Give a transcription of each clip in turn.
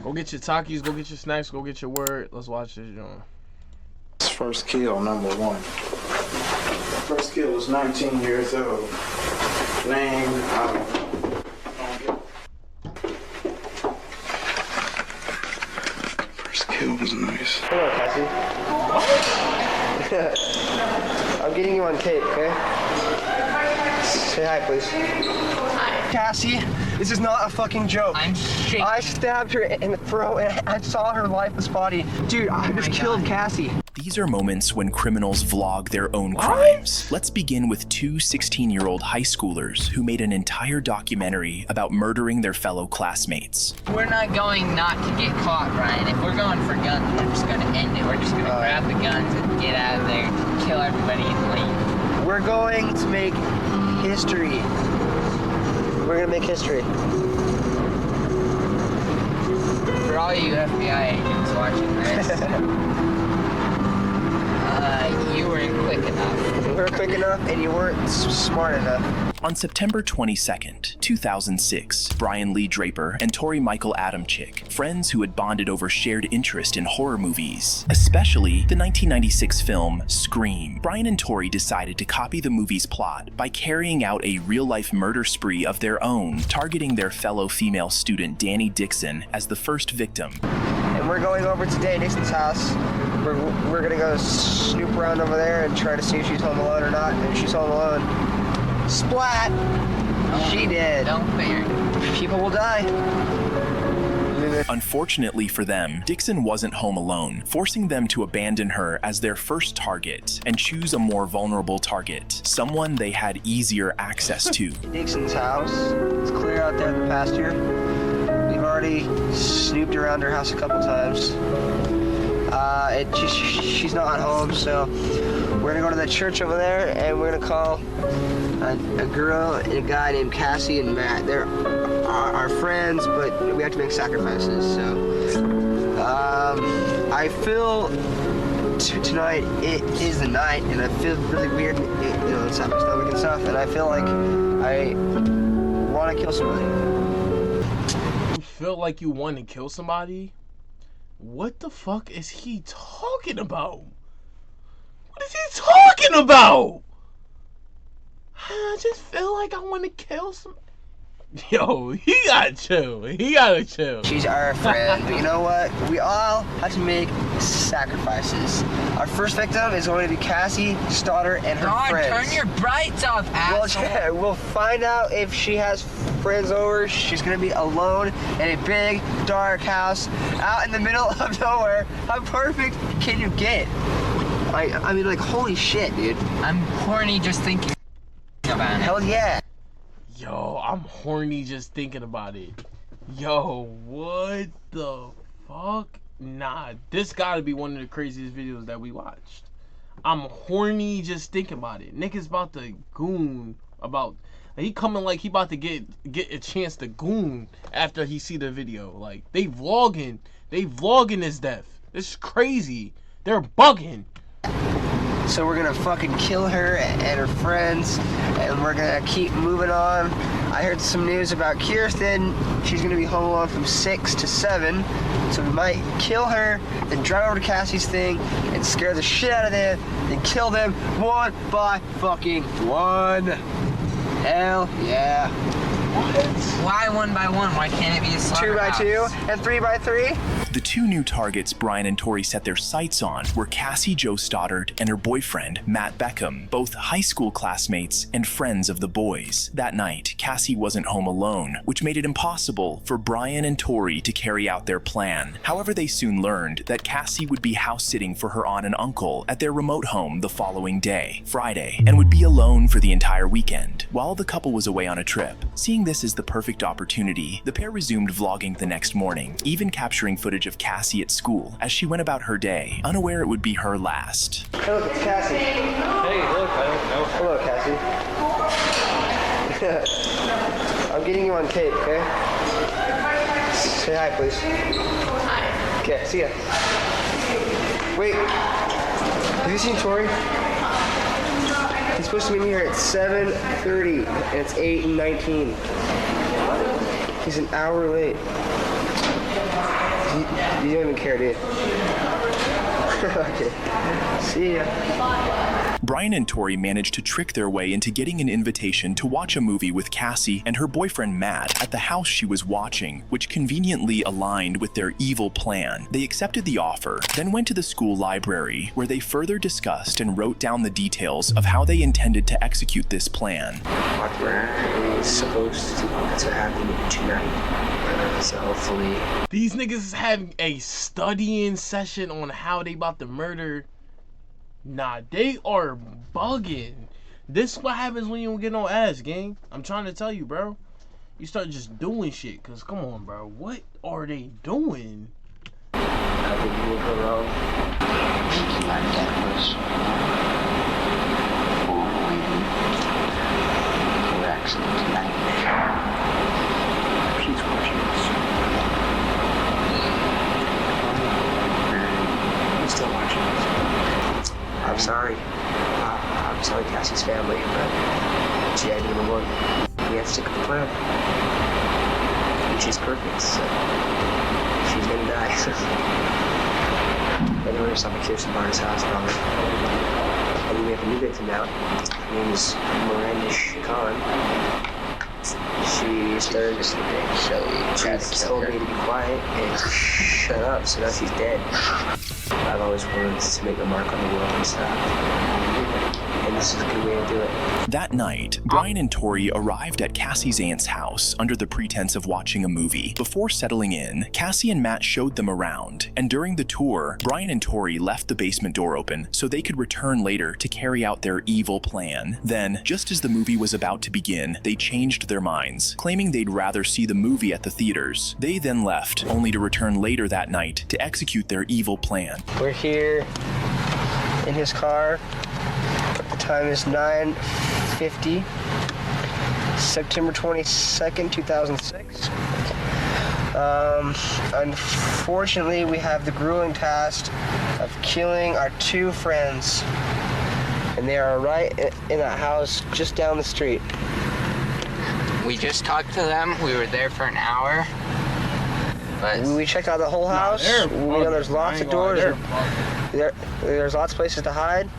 Go get your Takis, go get your snacks, go get your word. Let's watch this, John. First kill, number one. First kill was 19 years old. Name, first kill was nice. Hello, Cassie. I'm getting you on tape, okay? Say hi, please. Hi. Cassie, this is not a fucking joke. I'm shaking. I stabbed her in the throat and I saw her lifeless body. Dude, I just killed Cassie. These are moments when criminals vlog their own crimes. Let's begin with two 16-year-old high schoolers who made an entire documentary about murdering their fellow classmates. We're not going not to get caught, Brian. If we're going for guns, we're just gonna end it. We're just gonna grab the guns and get out of there, kill everybody and leave. We're going to make history. We're gonna make history. For all you FBI agents watching this, you weren't quick enough. You weren't quick enough and you weren't smart enough. On September 22nd, 2006, Brian Lee Draper and Tori Michael Adamczyk, friends who had bonded over shared interest in horror movies, especially the 1996 film Scream. Brian and Tori decided to copy the movie's plot by carrying out a real-life murder spree of their own, targeting their fellow female student Danny Dixon as the first victim. And we're going over to Danny Dixon's house. We're gonna go snoop around over there and try to see if she's home alone or not. And if she's home alone, splat! She did. Don't fear. People will die. Unfortunately for them, Dixon wasn't home alone, forcing them to abandon her as their first target and choose a more vulnerable target, someone they had easier access to. Dixon's house. It's clear out there in the pasture. We've already snooped around her house a couple times. She's not home, so we're gonna go to the church over there and we're gonna call a girl and a guy named Cassie and Matt. They're our friends, but we have to make sacrifices, so I feel tonight it is the night and I feel really weird, inside my stomach and stuff, and I feel like I want to kill somebody. You feel like you want to kill somebody? What the fuck is he talking about? What is he talking about? I just feel like I want to kill somebody. Yo, he gotta chill. He gotta chill. She's our friend, but you know what? We all have to make sacrifices. Our first victim is going to be Cassie Stoddard and her friends. Turn your brights off, asshole. Well, yeah, we'll find out if she has friends over. She's gonna be alone in a big, dark house out in the middle of nowhere. How perfect can you get? I mean, like, holy shit, dude. I'm horny just thinking about it. Hell yeah. Yo, I'm horny just thinking about it. Yo, what the fuck? Nah, this gotta be one of the craziest videos that we watched. I'm horny just thinking about it. Nick is about to goon about. He coming like he about to get a chance to goon after he see the video. Like, they vlogging his death. It's crazy. They're bugging. So we're gonna fucking kill her and her friends, and we're gonna keep moving on. I heard some news about Kirsten. She's gonna be home alone from 6 to 7. So we might kill her, then drive over to Cassie's thing, and scare the shit out of them, and kill them one by fucking one. Hell yeah. Why one by one? Why can't it be a slaughterhouse? 2 by 2 and 3 by 3. The two new targets Brian and Tori set their sights on were Cassie Jo Stoddard and her boyfriend, Matt Beckham, both high school classmates and friends of the boys. That night, Cassie wasn't home alone, which made it impossible for Brian and Tori to carry out their plan. However, they soon learned that Cassie would be house-sitting for her aunt and uncle at their remote home the following day, Friday, and would be alone for the entire weekend, while the couple was away on a trip. Seeing this as the perfect opportunity, the pair resumed vlogging the next morning, even capturing footage of Cassie at school as she went about her day, unaware it would be her last. Hey, look, it's Cassie. Hey, look, I don't know. Hello, Cassie. I'm getting you on tape, okay? Say hi, please. Hi. Okay, see ya. Wait, have you seen Tori? He's supposed to meet me here at 7:30, and it's 8:19. He's an hour late. You don't even care, dude. Okay. See ya. Brian and Tori managed to trick their way into getting an invitation to watch a movie with Cassie and her boyfriend Matt at the house she was watching, which conveniently aligned with their evil plan. They accepted the offer, then went to the school library, where they further discussed and wrote down the details of how they intended to execute this plan. We're supposed to happen tonight, so hopefully. These niggas is having a studying session on how they about to murder. Nah, they are bugging. This is what happens when you don't get no ass, gang. I'm trying to tell you, bro. You start just doing shit, cause come on, bro. What are they doing? How did you go wrong? My dad was waiting for accident tonight. She's watching us. I'm still watching this. I'm sorry. I'm sorry, Cassie's family, but she had number one. We have to stick with the plan. And she's perfect, so she's gonna die. Anyway, we're stopping Kirsten Barnes' house, probably. And then we have a new victim now. Her name is Miranda Khan. She started sleeping, so she told me to be quiet and to shut up, so now she's dead. I've always wanted to make a mark on the world and stuff. And this is a good way to do it. That night, Brian and Tori arrived at Cassie's aunt's house under the pretense of watching a movie. Before settling in, Cassie and Matt showed them around, and during the tour, Brian and Tori left the basement door open so they could return later to carry out their evil plan. Then, just as the movie was about to begin, they changed their minds, claiming they'd rather see the movie at the theaters. They then left, only to return later that night to execute their evil plan. We're here in his car. The time is 9:50, September 22nd, 2006. Unfortunately, we have the grueling task of killing our two friends. And they are right in that house just down the street. We just talked to them. We were there for an hour. But We checked out the whole house. We know there's lots of doors. There's lots of places to hide.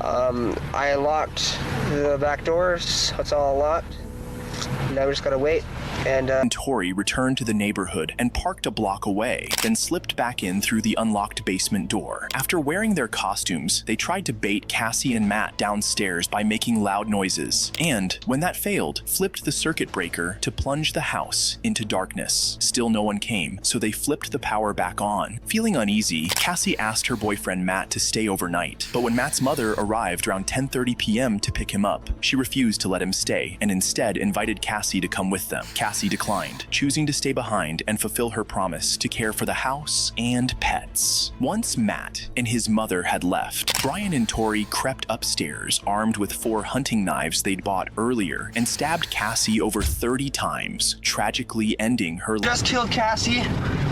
I unlocked the back doors. It's all locked. Now we just gotta wait. And Tori returned to the neighborhood and parked a block away, then slipped back in through the unlocked basement door. After wearing their costumes, they tried to bait Cassie and Matt downstairs by making loud noises, and, when that failed, flipped the circuit breaker to plunge the house into darkness. Still no one came, so they flipped the power back on. Feeling uneasy, Cassie asked her boyfriend Matt to stay overnight, but when Matt's mother arrived around 10:30 p.m. to pick him up, she refused to let him stay and instead invited Cassie to come with them. Cassie declined, choosing to stay behind and fulfill her promise to care for the house and pets. Once Matt and his mother had left, Brian and Tori crept upstairs armed with 4 hunting knives they'd bought earlier and stabbed Cassie over 30 times, tragically ending her life. just killed Cassie.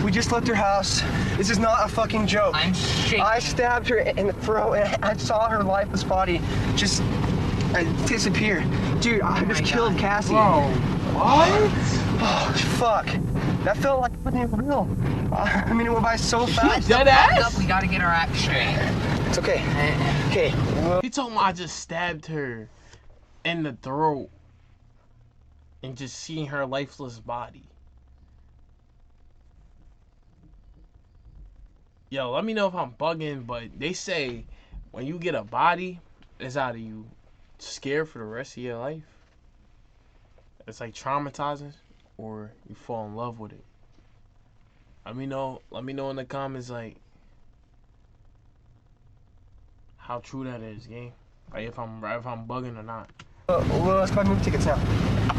We just left her house. This is not a fucking joke. I'm shaking. I stabbed her in the throat and I saw her lifeless body just disappear. Dude, I just killed Cassie. Bro, what? Oh, fuck. That felt like it wasn't even real. I mean, it went by so fast. Dead Back ass? up, we gotta get our act straight. It's okay. Okay. He told me I just stabbed her in the throat and just seeing her lifeless body. Yo, let me know if I'm bugging, but they say when you get a body, it's either you scared for the rest of your life, it's like traumatizing, or you fall in love with it. Let me know in the comments, like, how true that is, gang. Like, if I'm bugging or not. Well, let's buy movie tickets now.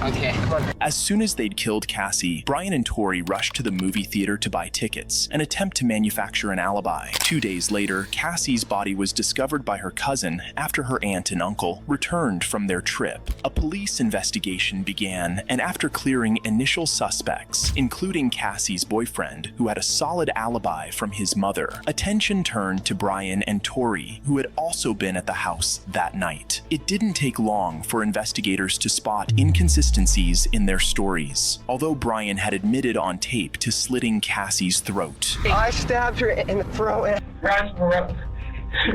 Okay. As soon as they'd killed Cassie, Brian and Tori rushed to the movie theater to buy tickets and attempt to manufacture an alibi. 2 days later, Cassie's body was discovered by her cousin after her aunt and uncle returned from their trip. A police investigation began, and after clearing initial suspects, including Cassie's boyfriend, who had a solid alibi from his mother, attention turned to Brian and Tori, who had also been at the house that night. It didn't take long for investigators to spot inconsistencies inconsistencies in their stories, although Brian had admitted on tape to slitting Cassie's throat. I stabbed her in the throat. And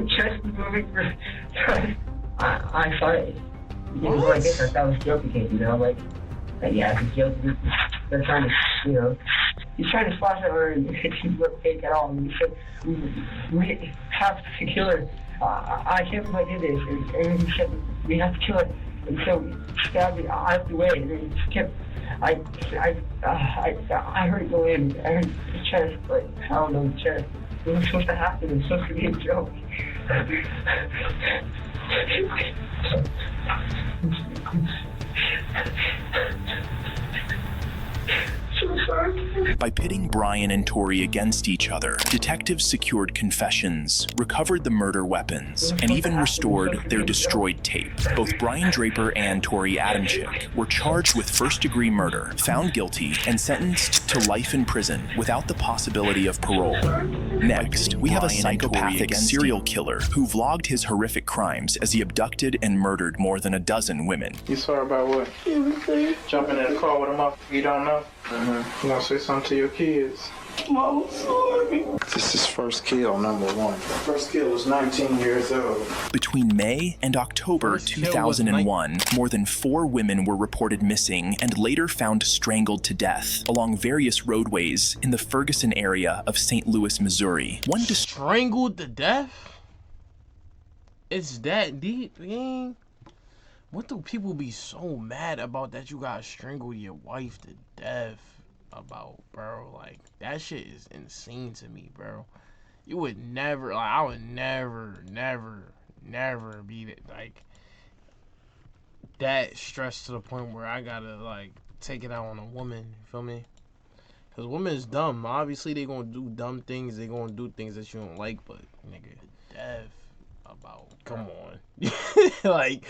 Just moving for. I thought it was like this. I thought it was guilty case, you know, like yeah, it's guilty. They're trying to, you know, he's trying to splash her and she wasn't fake at all. And he said, we have to kill her. I can't believe I did this. And he said, we have to kill her. And so we stabbed it out of the way. And then he just kept, I heard it go in. I heard the chest, like, I don't know, the chest. It was supposed to happen. It was supposed to be a joke. By pitting Brian and Tori against each other, detectives secured confessions, recovered the murder weapons, and even restored their destroyed tape. Both Brian Draper and Tori Adamczyk were charged with first-degree murder, found guilty, and sentenced to life in prison without the possibility of parole. Next, we have a psychopathic serial killer who vlogged his horrific crimes as he abducted and murdered more than a dozen women. You sorry about what? Everything. Jumping in the car with a motherfucker you don't know? You gonna say something to your kids? Mom, sorry. This is first kill, number one. First kill was 19 years old. Between May and October 2001, more than 4 women were reported missing and later found strangled to death along various roadways in the Ferguson area of St. Louis, Missouri. Strangled to death? It's that deep, man. What do people be so mad about that you gotta strangle your wife to death about, bro? Like, that shit is insane to me, bro. You would never, like, I would never be, like, that stressed to the point where I gotta, like, take it out on a woman, you feel me? Because women is dumb. Obviously, they gonna do dumb things. They gonna do things that you don't like, but, nigga, death about, come on. like,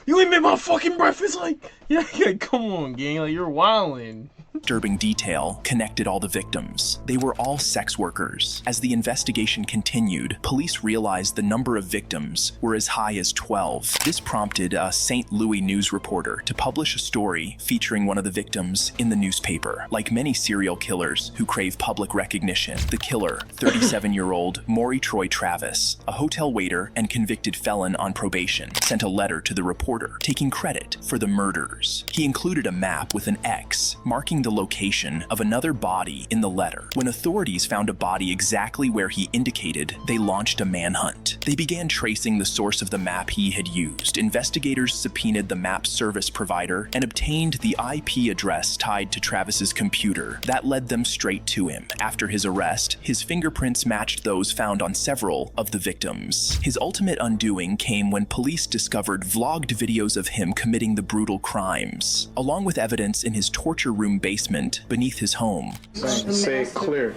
you ain't made my fucking breakfast. Like, yeah, come on, gang. Like, you're wildin'. Disturbing detail connected all the victims. They were all sex workers. As the investigation continued, police realized the number of victims were as high as 12. This prompted a St. Louis news reporter to publish a story featuring one of the victims in the newspaper. Like many serial killers who crave public recognition, the killer, 37-year-old Maury Troy Travis, a hotel waiter and convicted felon on probation, sent a letter to the reporter taking credit for the murders. He included a map with an X marking the location of another body in the letter. When authorities found a body exactly where he indicated, they launched a manhunt. They began tracing the source of the map he had used. Investigators subpoenaed the map service provider and obtained the IP address tied to Travis's computer. That led them straight to him. After his arrest, his fingerprints matched those found on several of the victims. His ultimate undoing came when police discovered vlogged videos of him committing the brutal crimes, along with evidence in his torture room basement beneath his home. Say it clear.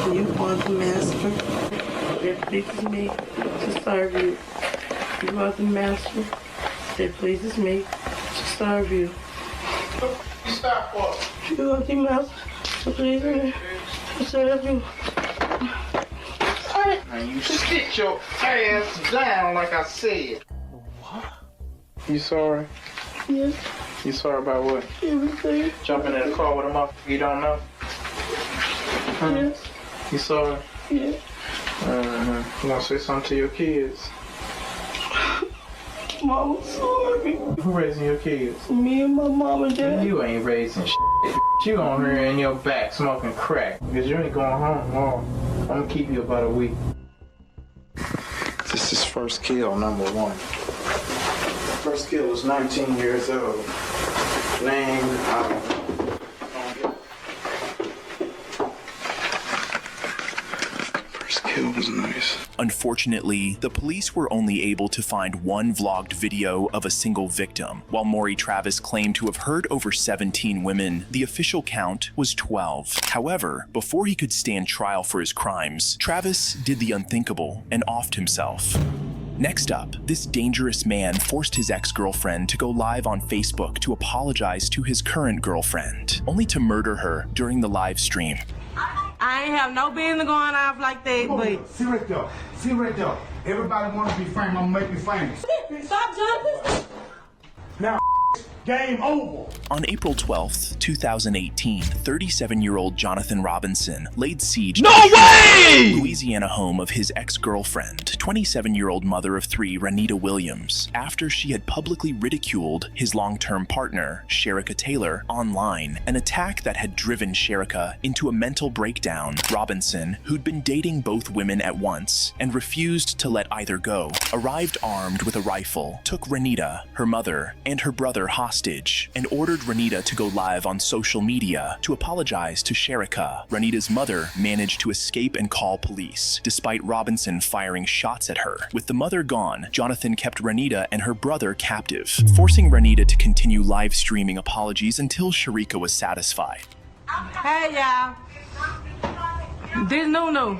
You want the master. It pleases me to serve you. You are the master. It pleases me to serve you. Stop what? You are the master. It pleases me to serve you. And you sit your ass down like I said. What? You sorry? Yes, You sorry about what? everything. Jumping in the car with a motherfucker you don't know? Yes, You sorry? yes. You gonna say something to your kids? Mama, sorry. Who raising your kids? Me and my mom and dad. You ain't raising shit. You on here in your back smoking crack. Because you ain't going home tomorrow. I'm gonna keep you about a week. This is first kill, number one. First kill was 19 years old. Name, First kill was nice. Unfortunately, the police were only able to find one vlogged video of a single victim. While Maury Travis claimed to have heard over 17 women, the official count was 12. However, before he could stand trial for his crimes, Travis did the unthinkable and offed himself. Next up, this dangerous man forced his ex-girlfriend to go live on Facebook to apologize to his current girlfriend, only to murder her during the live stream. I ain't have no business going off like that, but... See right there. See right there. Everybody want to be famous. I'm going to make you famous. Stop jumping. Now, Game over. On April 12th, 2018, 37-year-old Jonathan Robinson laid siege No to the way! Louisiana home of his ex-girlfriend, 27-year-old mother of 3, Renita Williams, after she had publicly ridiculed his long-term partner, Sherika Taylor, online, an attack that had driven Sherika into a mental breakdown. Robinson, who'd been dating both women at once and refused to let either go, arrived armed with a rifle, took Renita, her mother, and her brother hostage, and ordered Renita to go live on social media to apologize to Sherika. Renita's mother managed to escape and call police, despite Robinson firing shots at her. With the mother gone, Jonathan kept Renita and her brother captive, forcing Renita to continue live streaming apologies until Sherika was satisfied. Hey, y'all. This Nunu.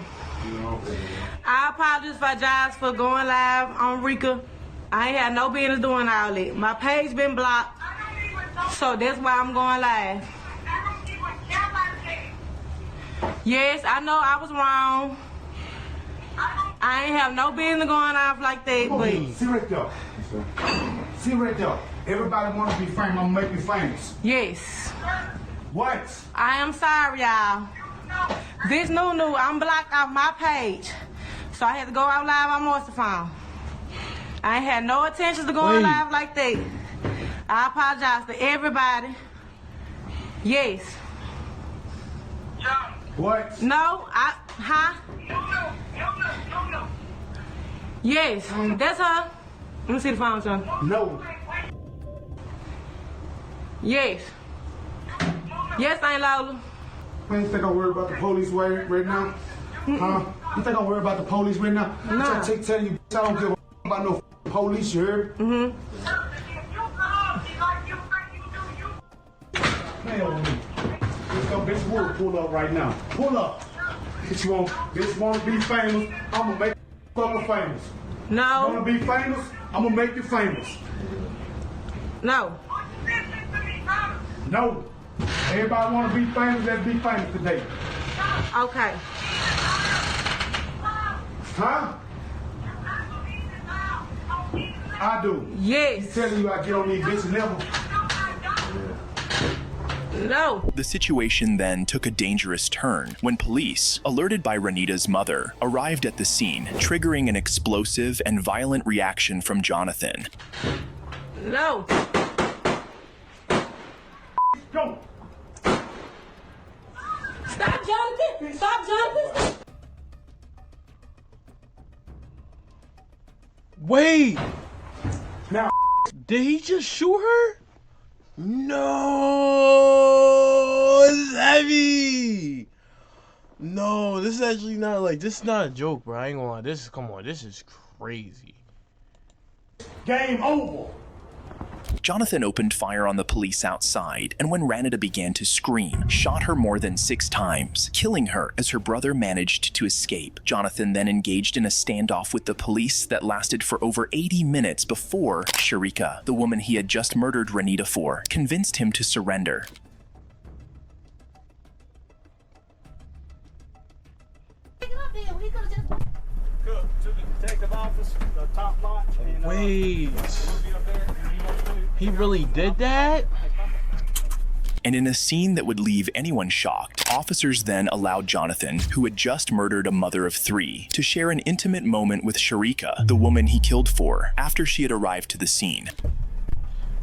I apologize for going live on Rika. I ain't had no business doing all that. My page been blocked, so that's why I'm going live. Yes, I know I was wrong. I ain't have no business going off like that, but... See right there. See right there. Everybody want to be famous. I'm going to make you famous. Yes. What? I am sorry, y'all. This Nunu, I'm blocked off my page, so I had to go out live on Monster Phone. I ain't had no intentions of going live like that. I apologize to everybody. Yes. What? No, Yes, that's her. Let me see the phone, son. No. Yes. Yes, Aunt Lola. Man, you think I'm worried about the police right now? Huh? You think I'm worried about the police right now? No. I'm telling you, I don't give a about no police, you heard? Mm-hmm. Play on me. Bitch, we'll pull up right now. Pull up. Bitch want to be famous, I'm gonna make you famous. No. You wanna be famous? I'm gonna make you famous. No. No. Everybody wanna be famous, let's be famous today. Okay. Huh? I do. Yes. Telling you I get on these bitches never. No. The situation then took a dangerous turn when police, alerted by Renita's mother, arrived at the scene, triggering an explosive and violent reaction from Jonathan. No. Go. Stop, Jonathan. Stop, Jonathan. Wait. Now. Did he just shoot her? No, it's heavy. No, this is actually not like, this is not a joke, bro. I ain't gonna lie. This is, come on, this is crazy. Game over. Jonathan opened fire on the police outside, and when Renita began to scream, shot her more than 6 times, killing her as her brother managed to escape. Jonathan then engaged in a standoff with the police that lasted for over 80 minutes before Sherika, the woman he had just murdered Renita for, convinced him to surrender. To the detective office, the top lodge. And, Wait. He really did that? And in a scene that would leave anyone shocked, officers then allowed Jonathan, who had just murdered a mother of 3, to share an intimate moment with Sherika, the woman he killed for, after she had arrived to the scene.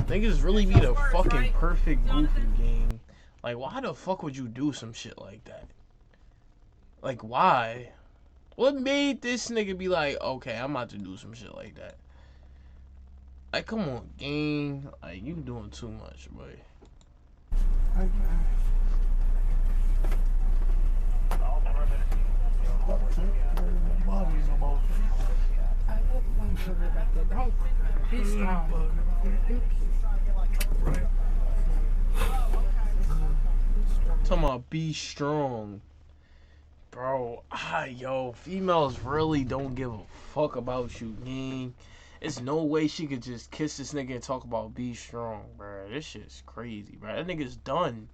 Niggas really be the fucking perfect goofy game. Like, why the fuck would you do some shit like that? Like, why? What made this nigga be like, okay, I'm about to do some shit like that? Like, come on, gang. Like, you doing too much, boy. Talking about be strong. Bro, yo, females really don't give a fuck about you, gang. There's no way she could just kiss this nigga and talk about be strong, bro. This shit's crazy, bro. That nigga's done.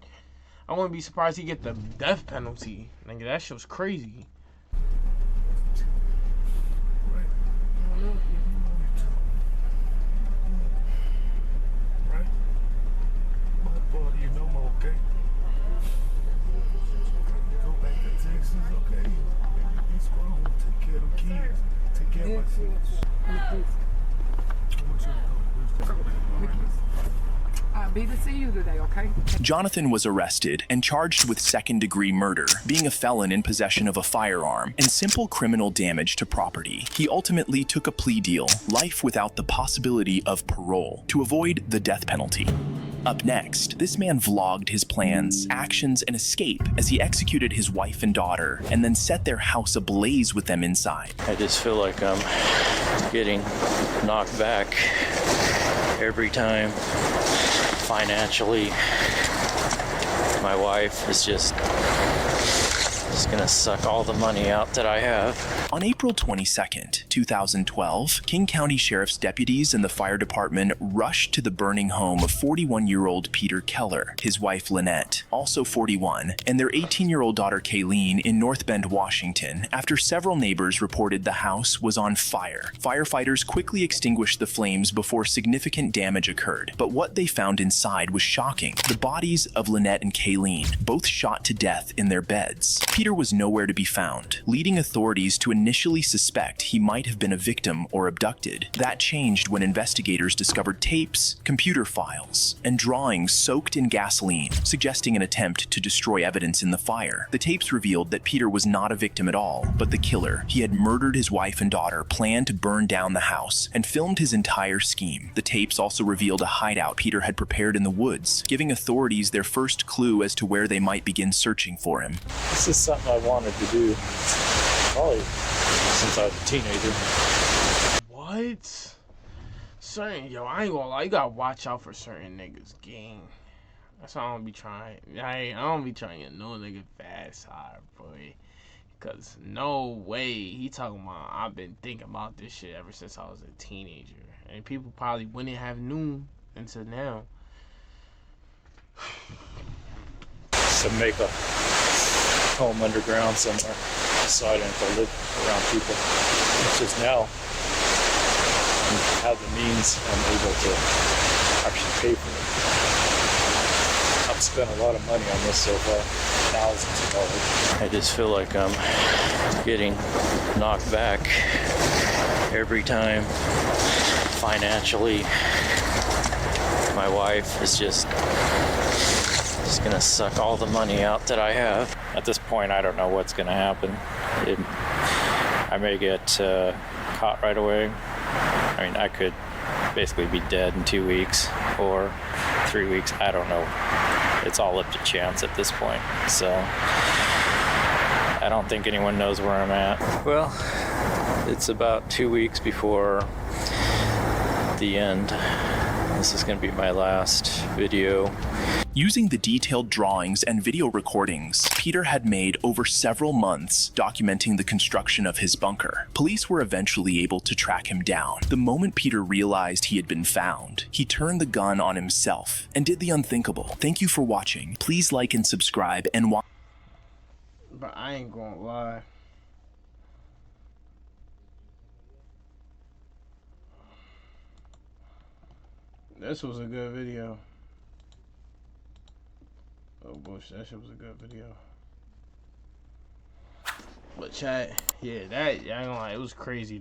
I wouldn't be surprised he get the death penalty. Nigga, that shit's crazy. okay? Go back to Texas, okay? He's grown. Take care of them kids. Take care of my kids. I want you to go. I'll be to see you today, okay? Jonathan was arrested and charged with second-degree murder, being a felon in possession of a firearm, and simple criminal damage to property. He ultimately took a plea deal, life without the possibility of parole, to avoid the death penalty. Up next, this man vlogged his plans, actions, and escape as he executed his wife and daughter, and then set their house ablaze with them inside. I just feel like I'm getting knocked back every time. Financially, my wife is just gonna suck all the money out that I have. On April 22nd, 2012, King County Sheriff's deputies and the fire department rushed to the burning home of 41-year-old Peter Keller, his wife Lynette, also 41, and their 18-year-old daughter Kayleen in North Bend, Washington, after several neighbors reported the house was on fire. Firefighters quickly extinguished the flames before significant damage occurred, but what they found inside was shocking. The bodies of Lynette and Kayleen, both shot to death in their beds. Peter was nowhere to be found, leading authorities to initially suspect he might have been a victim or abducted. That changed when investigators discovered tapes, computer files, and drawings soaked in gasoline, suggesting an attempt to destroy evidence in the fire. The tapes revealed that Peter was not a victim at all, but the killer. He had murdered his wife and daughter, planned to burn down the house, and filmed his entire scheme. The tapes also revealed a hideout Peter had prepared in the woods, giving authorities their first clue as to where they might begin searching for him. This is something I wanted to do probably since I was a teenager. What? Yo, I ain't gonna lie, you gotta watch out for certain niggas, gang. That's why I don't be trying. I don't be trying to get no nigga fast hard, boy. Cause no way he talking about I've been thinking about this shit ever since I was a teenager. And people probably wouldn't have known until now. To make a home underground somewhere so I didn't have to live around people. It's just now I have the means, I'm able to actually pay for it. I've spent a lot of money on this so far, thousands of dollars. I just feel like I'm getting knocked back every time financially. My wife is just gonna suck all the money out that I have. At this point, I don't know what's gonna happen. I may get caught right away. I mean, I could basically be dead in 2 weeks or 3 weeks. I don't know. It's all up to chance at this point. So I don't think anyone knows where I'm at. Well, it's about 2 weeks before the end. This is gonna be my last video. Using the detailed drawings and video recordings Peter had made over several months documenting the construction of his bunker, police were eventually able to track him down. The moment Peter realized he had been found, he turned the gun on himself and did the unthinkable. Thank you for watching. Please like and subscribe and watch. But I ain't gonna lie. This was a good video. Oh, bush, that shit was a good video. But chat, yeah, I ain't gonna lie, it was crazy.